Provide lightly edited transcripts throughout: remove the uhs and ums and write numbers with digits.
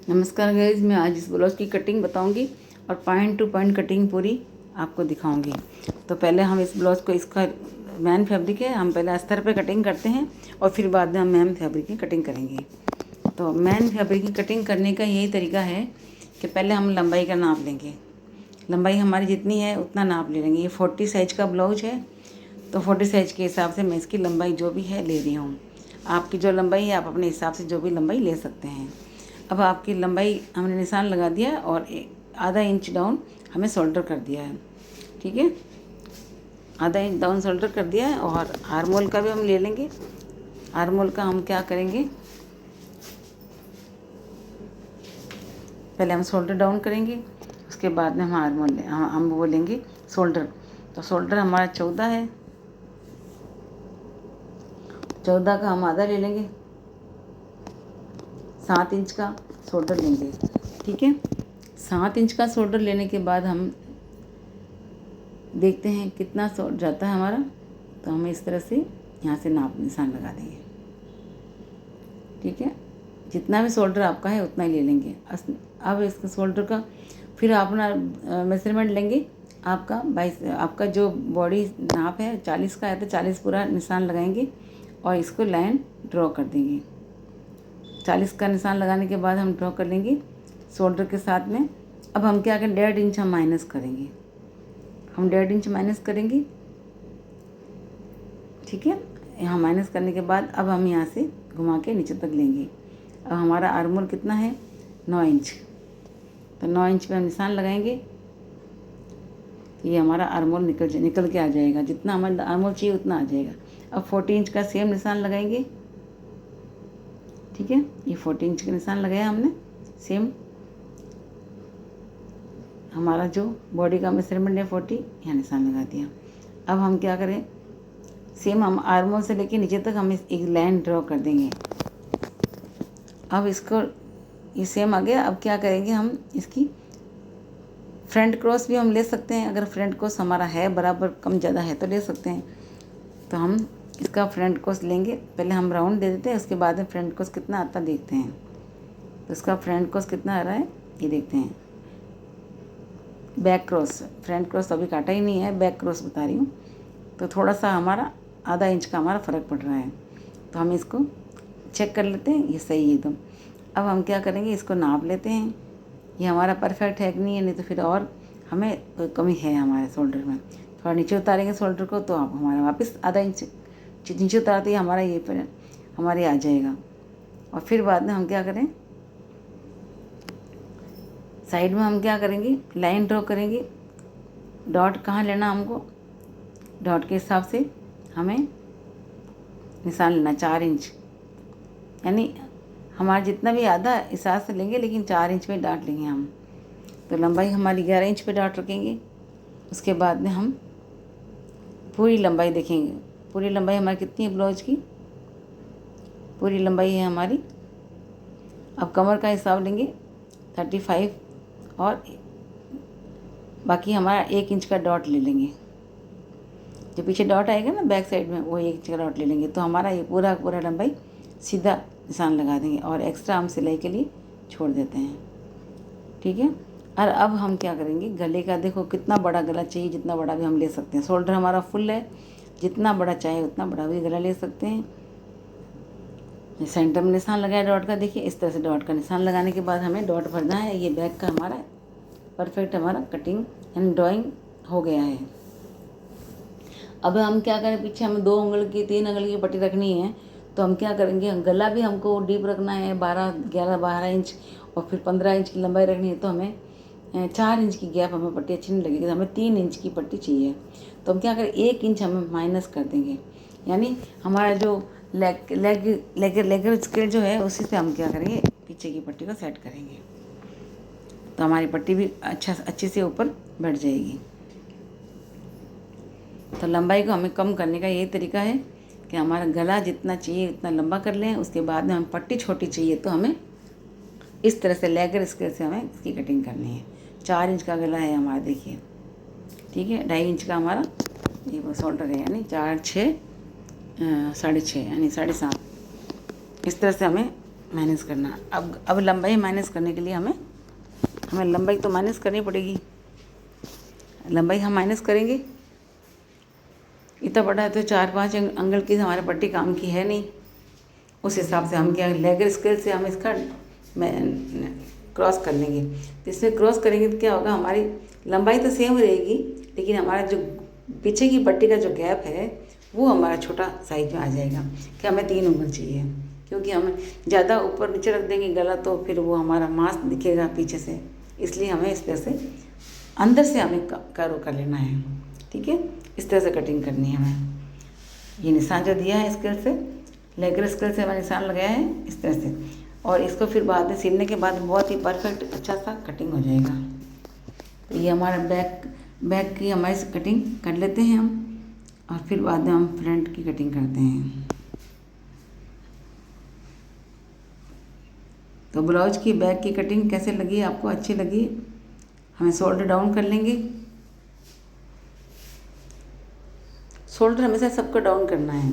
नमस्कार गाइस, मैं आज इस ब्लाउज़ की कटिंग बताऊंगी और पॉइंट टू पॉइंट कटिंग पूरी आपको दिखाऊंगी। तो पहले हम इस ब्लाउज़ को, इसका मैन फैब्रिक है, हम पहले अस्तर पे कटिंग करते हैं और फिर बाद में हम मैन फैब्रिक की कटिंग करेंगे। तो मैन फैब्रिक की कटिंग करने का यही तरीका है कि पहले हम लंबाई का नाप लेंगे। लंबाई हमारी जितनी है उतना नाप ले लेंगे। ये 40 साइज़ का ब्लाउज है, तो 40 साइज़ के हिसाब से मैं इसकी लंबाई जो भी है ले रही हूँ। आपकी जो लंबाई है आप अपने हिसाब से जो भी लंबाई ले सकते हैं। अब आपकी लंबाई हमने निशान लगा दिया है और आधा इंच डाउन हमें शोल्डर कर दिया है। ठीक है, आधा इंच डाउन शोल्डर कर दिया है। और आर्म होल का भी हम ले लेंगे। आर्म होल का हम क्या करेंगे, पहले हम शोल्डर डाउन करेंगे, उसके बाद में हम आर्म होल हम वो लेंगे शोल्डर। तो शोल्डर हमारा 14 है, 14 का हम आधा ले लेंगे, 7 इंच का शोल्डर लेंगे। ठीक है, 7 इंच का शोल्डर लेने के बाद हम देखते हैं कितना शोल्डर जाता है हमारा। तो हमें इस तरह से यहाँ से नाप निशान लगा देंगे। ठीक है, जितना भी शोल्डर आपका है उतना ही ले लेंगे। अब इसका शोल्डर का फिर अपना मेजरमेंट लेंगे। आपका 22, आपका जो बॉडी नाप है 40 का है तो 40 पूरा निशान लगाएंगे और इसको लाइन ड्रॉ कर देंगे। 40 का निशान लगाने के बाद हम ड्रॉ कर लेंगे शोल्डर के साथ में। अब हम क्या करें, 1.5 इंच हम माइनस करेंगे। हम 1.5 इंच माइनस करेंगे। ठीक है, यहाँ माइनस करने के बाद अब हम यहाँ से घुमा के नीचे तक लेंगे। अब हमारा आर्म होल कितना है, 9 इंच। तो 9 इंच पे हम निशान लगाएंगे। ये हमारा आर्म होल निकल के आ जाएगा। जितना हमारा आर्म होल चाहिए उतना आ जाएगा। अब 40 इंच का सेम निशान लगाएंगे। ठीक है, ये 40 इंच का निशान लगाया हमने सेम। हमारा जो बॉडी का मेजरमेंट है 40, यहाँ निशान लगा दिया। अब हम क्या करें, सेम हम आर्म होल से लेके नीचे तक हम एक लाइन ड्रॉ कर देंगे। अब इसको ये सेम आ गया। अब क्या करेंगे, हम इसकी फ्रंट क्रॉस भी हम ले सकते हैं। अगर फ्रंट क्रॉस हमारा है बराबर कम ज़्यादा है तो ले सकते हैं। तो हम इसका फ्रंट क्रॉस लेंगे। पहले हम राउंड दे देते हैं, उसके बाद में फ्रंट क्रॉस कितना आता देखते हैं। तो इसका फ्रंट क्रॉस कितना आ रहा है ये देखते हैं। बैक क्रॉस, फ्रंट क्रॉस अभी काटा ही नहीं है, बैक क्रॉस बता रही हूँ। तो थोड़ा सा हमारा आधा इंच का हमारा फ़र्क पड़ रहा है। तो हम इसको चेक कर लेते हैं, ये सही है एकदम। अब हम क्या करेंगे, इसको नाप लेते हैं ये हमारा परफेक्ट है कि नहीं है, नहीं तो फिर और हमें कोई कमी है हमारे शोल्डर में। थोड़ा नीचे उतारेंगे शोल्डर को तो आप हमारा वापस आधा इंच नीचे उतारते ही हमारा ये फिर हमारे आ जाएगा। और फिर बाद में हम क्या करें, साइड में हम क्या करेंगे, लाइन ड्रॉ करेंगे। डॉट कहाँ लेना हमको, डॉट के हिसाब से हमें निशान लेना 4 इंच। यानी हमारा जितना भी आधा हिसाब से लेंगे, लेकिन 4 इंच में डॉट लेंगे हम। तो लंबाई हमारी 11 इंच पे डॉट रखेंगे। उसके बाद में हम पूरी लंबाई देखेंगे। पूरी लंबाई हमारी कितनी है ब्लाउज की, पूरी लंबाई है हमारी। अब कमर का हिसाब लेंगे 35 और बाकी हमारा 1 इंच का डॉट ले लेंगे। जो पीछे डॉट आएगा ना बैक साइड में, वो 1 इंच का डॉट ले लेंगे। तो हमारा ये पूरा लंबाई सीधा निशान लगा देंगे और एक्स्ट्रा हम सिलाई के लिए छोड़ देते हैं। ठीक है, और अब हम क्या करेंगे, गले का देखो कितना बड़ा गला चाहिए, जितना बड़ा भी हम ले सकते हैं। शोल्डर हमारा फुल है, जितना बड़ा चाहे उतना बड़ा भी गला ले सकते हैं। सेंटर में निशान लगाया डॉट का, देखिए इस तरह से डॉट का निशान लगाने के बाद हमें डॉट भरना है। ये बैक का हमारा परफेक्ट हमारा कटिंग एंड ड्राइंग हो गया है। अब हम क्या करें, पीछे हमें 2 अंगल की 3 अंगल की पट्टी रखनी है। तो हम क्या करेंगे, गला भी हमको डीप रखना है, 12 इंच और फिर 15 इंच की लंबाई रखनी है। तो हमें 4 इंच की गैप हमें पट्टी अच्छी नहीं लगेगी, तो हमें 3 इंच की पट्टी चाहिए। तो हम क्या करें, 1 इंच हमें माइनस कर देंगे। यानी हमारा जो लेगर स्केल जो है उसी से हम क्या करेंगे, पीछे की पट्टी को सेट करेंगे। तो हमारी पट्टी भी अच्छे से ऊपर बढ़ जाएगी। तो लंबाई को हमें कम करने का यही तरीका है कि हमारा गला जितना चाहिए उतना लंबा कर लें। उसके बाद में हम पट्टी छोटी चाहिए तो हमें इस तरह से लेगर स्केल से हमें इसकी कटिंग करनी है। 4 इंच का गला है हमारा, देखिए। ठीक है, 2.5 इंच का हमारा ये वो शोल्डर है, यानी 4, 6, 6.5 यानी 7.5। इस तरह से हमें माइनस करना। अब लंबाई माइनस करने के लिए हमें लंबाई तो माइनस करनी पड़ेगी। लंबाई हम माइनस करेंगे, इतना बड़ा है तो 4-5 एंगल की हमारी पट्टी काम की है नहीं। उस हिसाब से हम क्या लेगर स्केल से हम इसका क्रॉस कर लेंगे। तो इसमें क्रॉस करेंगे तो क्या होगा, हमारी लंबाई तो सेम रहेगी, लेकिन हमारा जो पीछे की पट्टी का जो गैप है वो हमारा छोटा साइज में आ जाएगा। कि हमें 3 उंगल चाहिए, क्योंकि हम ज़्यादा ऊपर नीचे रख देंगे गला तो फिर वो हमारा मांस दिखेगा पीछे से। इसलिए हमें इस तरह से अंदर से हमें कर्व कर लेना है। ठीक है, इस तरह से कटिंग करनी है हमें। ये निशान जो दिया है स्केल से, लेगर स्केल से हमें निशान लगाया है इस तरह से, और इसको फिर बाद में सिलने के बाद बहुत ही परफेक्ट अच्छा सा कटिंग हो जाएगा। तो ये हमारा बैक की हमारी कटिंग कर लेते हैं हम, और फिर बाद में हम फ्रंट की कटिंग करते हैं। तो ब्लाउज की बैक की कटिंग कैसे लगी आपको, अच्छी लगी? हमें शोल्डर डाउन कर लेंगे। शोल्डर हमेशा सबको डाउन करना है,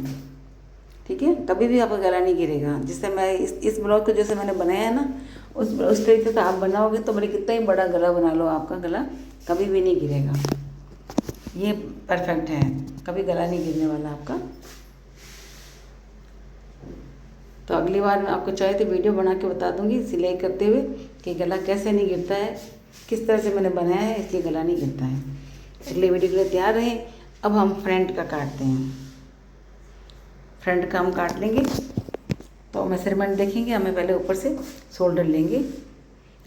ठीक है, कभी भी आपका गला नहीं गिरेगा। जिससे मैं इस ब्लाउज को जैसे मैंने बनाया है ना, उस तरीके से आप बनाओगे तो भले कितना ही बड़ा गला बना लो, आपका गला कभी भी नहीं गिरेगा। ये परफेक्ट है, कभी गला नहीं गिरने वाला आपका। तो अगली बार मैं आपको चाहे तो वीडियो बना के बता दूंगी सिलाई करते हुए कि गला कैसे नहीं गिरता है, किस तरह से मैंने बनाया है, इसलिए गला नहीं गिरता है। अगले वीडियो के लिए तैयार रहें। अब हम फ्रंट का काटते हैं। फ्रंट का हम काट लेंगे तो मेजरमेंट देखेंगे। हमें पहले ऊपर से शोल्डर लेंगे।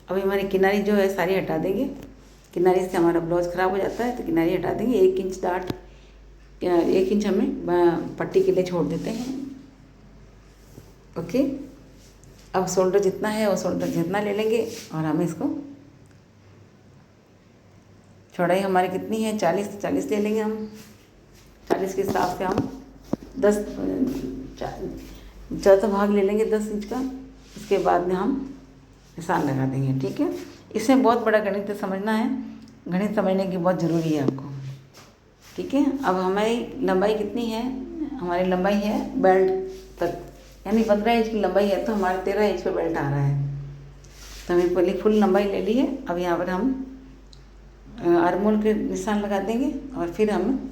अभी हमारी किनारी जो है सारी हटा देंगे। किनारी से हमारा ब्लाउज ख़राब हो जाता है तो किनारी हटा देंगे। 1 इंच डार्ट 1 इंच हमें पट्टी के लिए छोड़ देते हैं। ओके, अब शोल्डर जितना है वो शोल्डर जितना ले लेंगे, और हमें इसको चौड़ाई हमारी कितनी है 40 ले लेंगे हम। 40 के हिसाब से हम 10 चौथा भाग ले लेंगे 10 इंच का। इसके बाद में हम निशान लगा देंगे। ठीक है, इसमें बहुत बड़ा गणित समझना है, गणित समझने की बहुत ज़रूरी है आपको। ठीक है, अब हमारी लंबाई कितनी है, हमारी लंबाई है बेल्ट तक, यानी 15 इंच की लंबाई है तो हमारे 13 इंच पे बेल्ट आ रहा है। तो हमें पहले फुल लंबाई ले ली है। अब यहाँ पर हम आर्मोल के निशान लगा देंगे, और फिर हम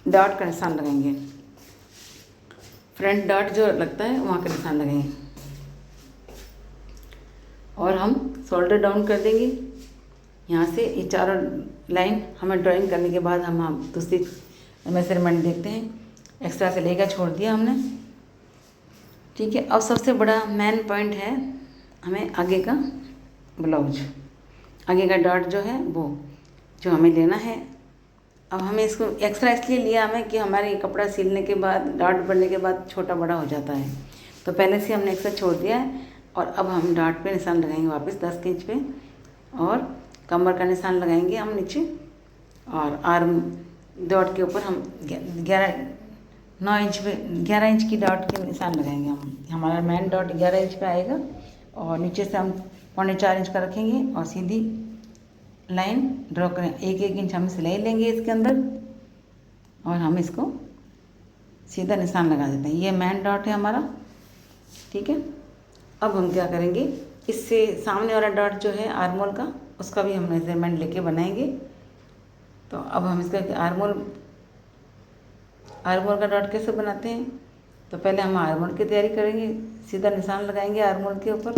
डॉट का निशान लगाएंगे। फ्रंट डॉट जो लगता है वहाँ का निशान लगाएंगे, और हम शोल्डर डाउन कर देंगे। यहाँ से ये चारों लाइन हमें ड्राइंग करने के बाद हम दूसरी मेजरमेंट देखते हैं। एक्स्ट्रा से लेकर छोड़ दिया हमने। ठीक है, अब सबसे बड़ा मेन पॉइंट है हमें आगे का ब्लाउज, आगे का डॉट जो है वो जो हमें लेना है। अब हमें इसको एक्स्ट्रा इसलिए लिया हमें कि हमारे कपड़ा सिलने के बाद डॉट बनने के बाद छोटा बड़ा हो जाता है, तो पहले से हमने एक्स्ट्रा छोड़ दिया है। और अब हम डॉट पे निशान लगाएंगे वापस 10 इंच पे, और कमर का निशान लगाएंगे हम नीचे, और आर्म डॉट के ऊपर हम 9 इंच पे 11 इंच की डॉट के निशान लगाएंगे हम। हमारा मेन डॉट 11 इंच पे आएगा, और नीचे से हम 4.25 इंच का रखेंगे, और सीधी लाइन ड्रॉ करें। 1-1 इंच हम सिलाई लेंगे इसके अंदर, और हम इसको सीधा निशान लगा देते हैं। ये मेन डॉट है हमारा। ठीक है, अब हम क्या करेंगे, इससे सामने वाला डॉट जो है आर्मोल का, उसका भी हम मेजरमेंट लेके बनाएंगे। तो अब हम इसका आर्मोल का डॉट कैसे बनाते हैं, तो पहले हम आर्मोल की तैयारी करेंगे। सीधा निशान लगाएंगे आर्मोल के ऊपर,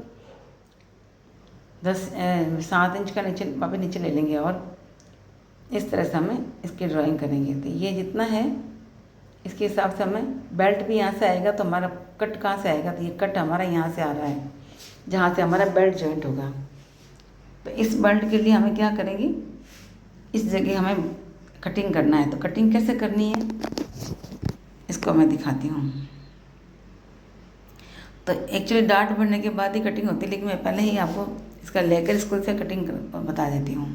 7 इंच का नीचे ले लेंगे, और इस तरह से हमें इसकी ड्राइंग करेंगे। तो ये जितना है इसके हिसाब से हमें बेल्ट भी यहाँ से आएगा। तो हमारा कट कहाँ से आएगा, तो ये कट हमारा यहाँ से आ रहा है, जहाँ से हमारा बेल्ट जॉइंट होगा। तो इस बेल्ट के लिए हमें क्या करेंगे, इस जगह हमें कटिंग करना है। तो कटिंग कैसे करनी है इसको मैं दिखाती हूँ। तो एक्चुअली डार्ट बनने के बाद ही कटिंग होती है, लेकिन मैं पहले ही आपको इसका लेकर स्कूल से कटिंग बता देती हूँ।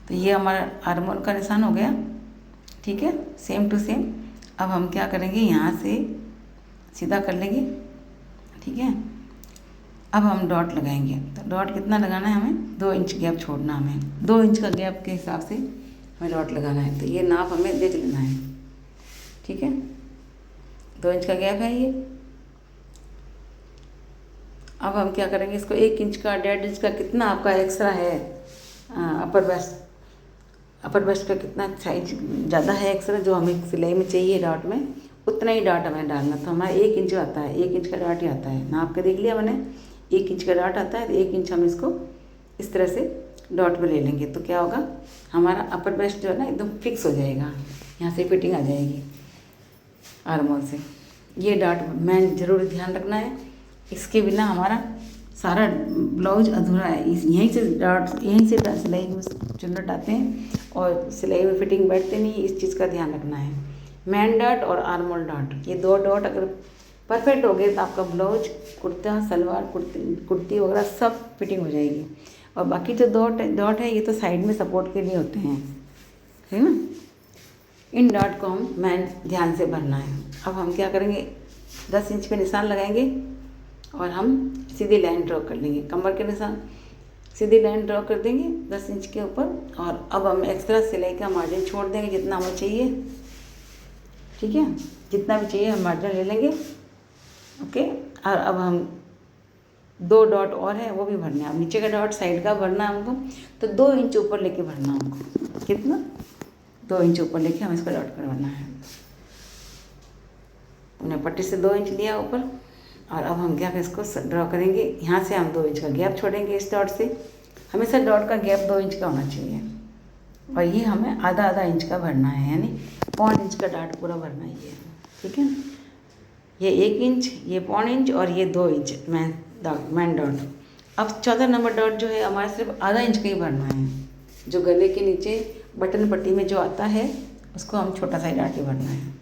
तो ये हमारा आर्मोल का निशान हो गया। ठीक है, सेम टू सेम। अब हम क्या करेंगे, यहाँ से सीधा कर लेंगे। ठीक है, अब हम डॉट लगाएंगे। तो डॉट कितना लगाना है हमें, 2 इंच गैप छोड़ना, हमें 2 इंच का गैप के हिसाब से हमें डॉट लगाना है। तो ये नाप हमें देख लेना है। ठीक है, 2 इंच का गैप है ये। अब हम क्या करेंगे, इसको 1 इंच का 1.5 इंच का कितना आपका एक्स्ट्रा है, अपर वेस्ट का कितना साइज ज़्यादा है एक्स्ट्रा जो हमें सिलाई में चाहिए डॉट में, उतना ही डॉट हमें डालना। तो हमारा 1 इंच आता है, 1 इंच का डॉट ही आता है, नाप के देख लिया मैंने, 1 इंच का डॉट आता है। तो 1 इंच हम इसको इस तरह से डॉट में ले लेंगे। तो क्या होगा, हमारा अपर वेस्ट जो है ना एकदम फिक्स हो जाएगा, यहाँ से फिटिंग आ जाएगी आर्मोल से। ये डॉट मैं ज़रूर ध्यान रखना है, इसके बिना हमारा सारा ब्लाउज अधूरा है। यहीं से डॉट, यहीं से सिलाई में चुन्नट आते हैं और सिलाई में फिटिंग बैठते नहीं, इस चीज़ का ध्यान रखना है। मैन डॉट और आर्मोल डॉट, ये 2 डॉट अगर परफेक्ट हो गए तो आपका ब्लाउज, कुर्ता, सलवार, कुर्ती वगैरह सब फिटिंग हो जाएगी। और बाकी जो डॉट है ये तो साइड में सपोर्ट के लिए होते हैं, है ना। इन डॉट को हम मैन ध्यान से भरना है। अब हम क्या करेंगे, 10 इंच पे निशान लगाएंगे और हम सीधी लाइन ड्रॉ कर लेंगे, कमर के निशान सीधी लाइन ड्रॉ कर देंगे 10 इंच के ऊपर। और अब हम एक्स्ट्रा सिलाई का मार्जिन छोड़ देंगे जितना हमें चाहिए, ठीक है, जितना भी चाहिए हम मार्जिन ले लेंगे, ओके। और अब हम 2 डॉट और है वो भी भरना है। अब नीचे का डॉट साइड का भरना है हमको, तो 2 इंच ऊपर लेके भरना हमको, कितना, 2 इंच ऊपर लेके हम इसको डॉट करवाना है। हमने पट्टी से 2 इंच लिया ऊपर, और अब हम क्या इसको ड्रॉ करेंगे, यहाँ से हम 2 इंच का गैप छोड़ेंगे इस डॉट से। हमेशा डॉट का गैप 2 इंच का होना चाहिए, और ये हमें आधा इंच का भरना है, यानी 1.25 इंच का डॉट पूरा भरना ही है, ठीक है। ये 1 इंच, ये 1.25 इंच और ये 2 इंच मैन डॉट। अब 14 नंबर डॉट जो है हमारा सिर्फ आधा इंच का ही भरना है। जो गले के नीचे बटन पट्टी में जो आता है उसको हम छोटा सा डॉट ही भरना है।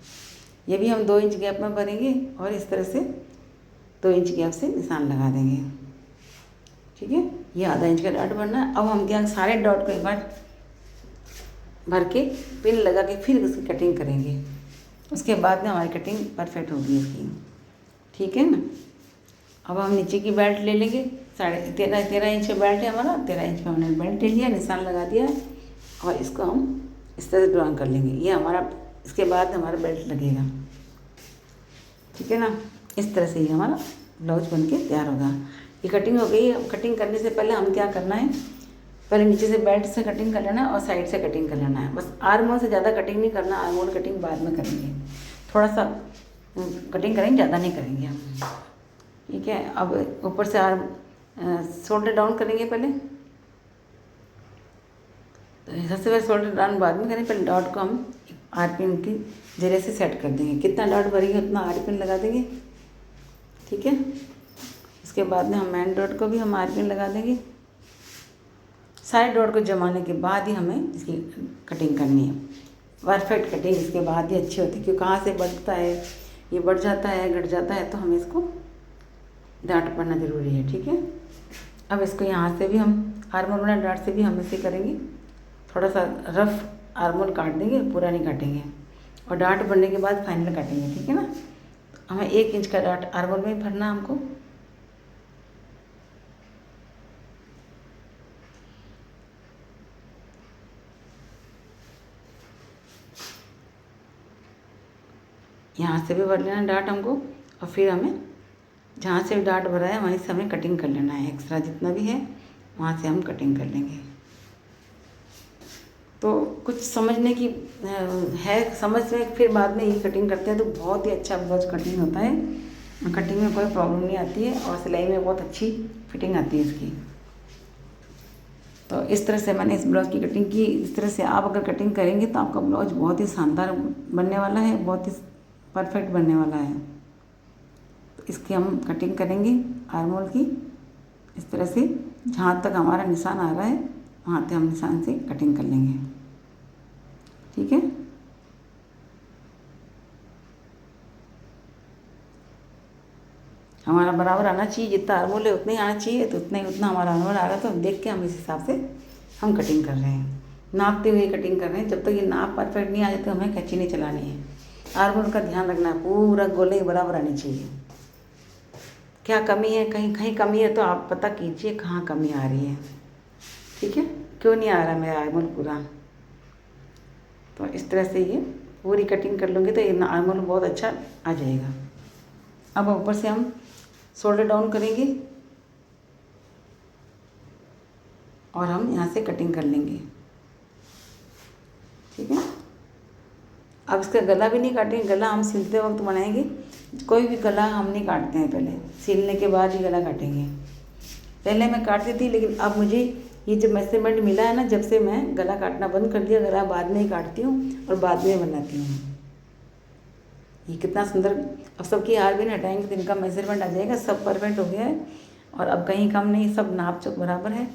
ये भी हम 2 इंच गैप में भरेंगे और इस तरह से 2 इंच गैप से निशान लगा देंगे, ठीक है। ये आधा इंच का डॉट भरना है। अब हम क्या सारे डॉट को एक बार भर के पिन लगा के फिर इसकी कटिंग करेंगे, उसके बाद में हमारी कटिंग परफेक्ट होगी इसकी, ठीक है ना। अब हम नीचे की बेल्ट ले लेंगे, 13.5 इंच का बेल्ट है हमारा, 13 इंच का हमने बेल्ट ले लिया, निशान लगा दिया है, और इसको हम इस तरह से ड्राइंग कर लेंगे। ये हमारा, इसके बाद हमारा बेल्ट लगेगा, ठीक है ना। इस तरह से ही हमारा ब्लाउज बन के तैयार होगा। ये कटिंग हो गई। अब कटिंग करने से पहले हम क्या करना है, पहले नीचे से बेल्ट से कटिंग कर लेना है और साइड से कटिंग कर लेना है, बस। आर्मोल से ज़्यादा कटिंग नहीं करना, आर्मोल कटिंग बाद में करेंगे, थोड़ा सा कटिंग करेंगे, ज़्यादा नहीं करेंगे हम, ठीक है। अब ऊपर से शोल्डर डाउन करेंगे पहले, तो सबसे पहले शोल्डर डाउन बाद में करेंगे। पहले डॉट को हम आरपिन की जरिए से सेट कर देंगे, कितना डॉट भरेंगे उतना आरपिन लगा देंगे, ठीक है। इसके बाद में हम मैन डॉट को भी हम आरपिन लगा देंगे। सारे डॉट को जमाने के बाद ही हमें इसकी कटिंग करनी है, परफेक्ट कटिंग इसके बाद ही अच्छी होती है, क्योंकि कहाँ से बढ़ता है, ये बढ़ जाता है, घट जाता है, तो हमें इसको डाट पड़ना ज़रूरी है, ठीक है। अब इसको यहाँ से भी हम आर्मोल वाला डाट से भी हम इसे करेंगे, थोड़ा सा रफ आर्मोल काट देंगे, पूरा नहीं काटेंगे, और डाट बनने के बाद फाइनल काटेंगे, ठीक है ना। हमें 1 इंच का डाट आर्मोल में भरना हमको। यहाँ से भी भर लेना डाट हमको, और फिर हमें जहाँ से भी डाट भरा है वहीं से हमें कटिंग कर लेना है, एक्स्ट्रा जितना भी है वहाँ से हम कटिंग कर लेंगे। तो कुछ समझने की है, समझ में फिर बाद में ये कटिंग करते हैं तो बहुत ही अच्छा ब्लाउज कटिंग होता है, कटिंग में कोई प्रॉब्लम नहीं आती है, और सिलाई में बहुत अच्छी फिटिंग आती है इसकी। तो इस तरह से मैंने इस ब्लाउज की कटिंग की। इस तरह से आप अगर कटिंग करेंगे तो आपका ब्लाउज बहुत ही शानदार बनने वाला है, बहुत ही परफेक्ट बनने वाला है। तो इसकी हम कटिंग करेंगे आर्मोल की, इस तरह से जहाँ तक हमारा निशान आ रहा है वहाँ तक हम निशान से कटिंग कर लेंगे, ठीक है। हमारा बराबर आना चाहिए, जितना आर्मोल है उतना ही आना चाहिए, तो उतना हमारा आर्मोल आ रहा है, तो देख के हम इस हिसाब से हम कटिंग कर रहे हैं, नापते हुए कटिंग कर रहे हैं। जब तक ये नाप परफेक्ट नहीं आ जाए तो हमें कैंची नहीं चलानी है। आर्मोल का ध्यान रखना है, पूरा गोले बराबर आनी चाहिए। क्या कमी है, कहीं कमी है तो आप पता कीजिए कहाँ कमी आ रही है, ठीक है। क्यों नहीं आ रहा मेरा आर्मोल पूरा, तो इस तरह से ये पूरी कटिंग कर लूँगी तो ये आर्मोल बहुत अच्छा आ जाएगा। अब ऊपर से हम शोल्डर डाउन करेंगे, और हम यहाँ से कटिंग कर लेंगे। ठीक है, अब इसका गला भी नहीं काटेंगे, गला हम सिलते वक्त बनाएंगे। कोई भी गला हम नहीं काटते हैं, पहले सिलने के बाद ही गला काटेंगे। पहले मैं काटती थी, लेकिन अब मुझे ये जब मेजरमेंट मिला है ना, जब से मैं गला काटना बंद कर दिया। गला बाद में ही काटती हूँ और बाद में बनाती हूँ। ये कितना सुंदर। अब सबकी हार भी हटाएंगे तो इनका मेजरमेंट आ जाएगा। सब परफेक्ट हो गया है और अब कहीं कम नहीं, सब नाप चुक बराबर है।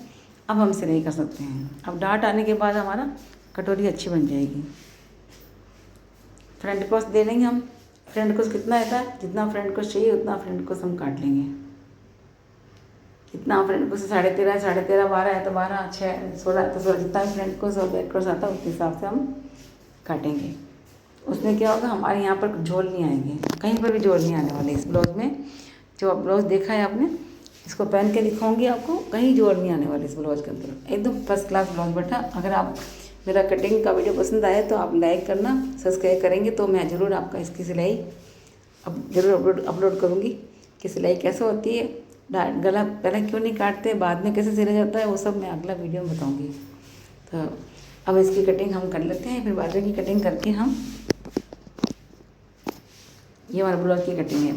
अब हम सिलाई कर सकते हैं। अब डाट आने के बाद हमारा कटोरी अच्छी बन जाएगी। फ्रंट क्रॉस दे लेंगे हम। फ्रंट क्रॉस कितना रहता है, जितना फ्रंट क्रॉस चाहिए उतना फ्रंट क्रॉस हम काट लेंगे। कितना फ्रंट क्रॉस 13.5 है, 13.5 12 है तो 12, 6 16 तो 16, जितना भी फ्रंट क्रॉस और बैक क्रॉस आता है उस हिसाब से हम काटेंगे। उसमें क्या होगा, हमारे यहाँ पर झोल नहीं आएंगे, कहीं पर भी झोल नहीं आने वाले इस ब्लाउज में। जो ब्लाउज देखा है आपने, इसको पहन के दिखाऊंगी आपको, कहीं झोल नहीं आने वाले इस ब्लाउज के अंदर। एकदम फर्स्ट क्लास ब्लाउज बेटा। अगर आप मेरा कटिंग का वीडियो पसंद आए तो आप लाइक करना, सब्सक्राइब करेंगे तो मैं ज़रूर आपका इसकी सिलाई अब ज़रूर अपलोड करूँगी कि सिलाई कैसे होती है। गला पहले क्यों नहीं काटते, बाद में कैसे सिला जाता है, वो सब मैं अगला वीडियो में बताऊँगी। तो अब इसकी कटिंग हम कर लेते हैं, फिर बाजू की कटिंग करके हम, ये हमारा ब्लाउज की कटिंग है।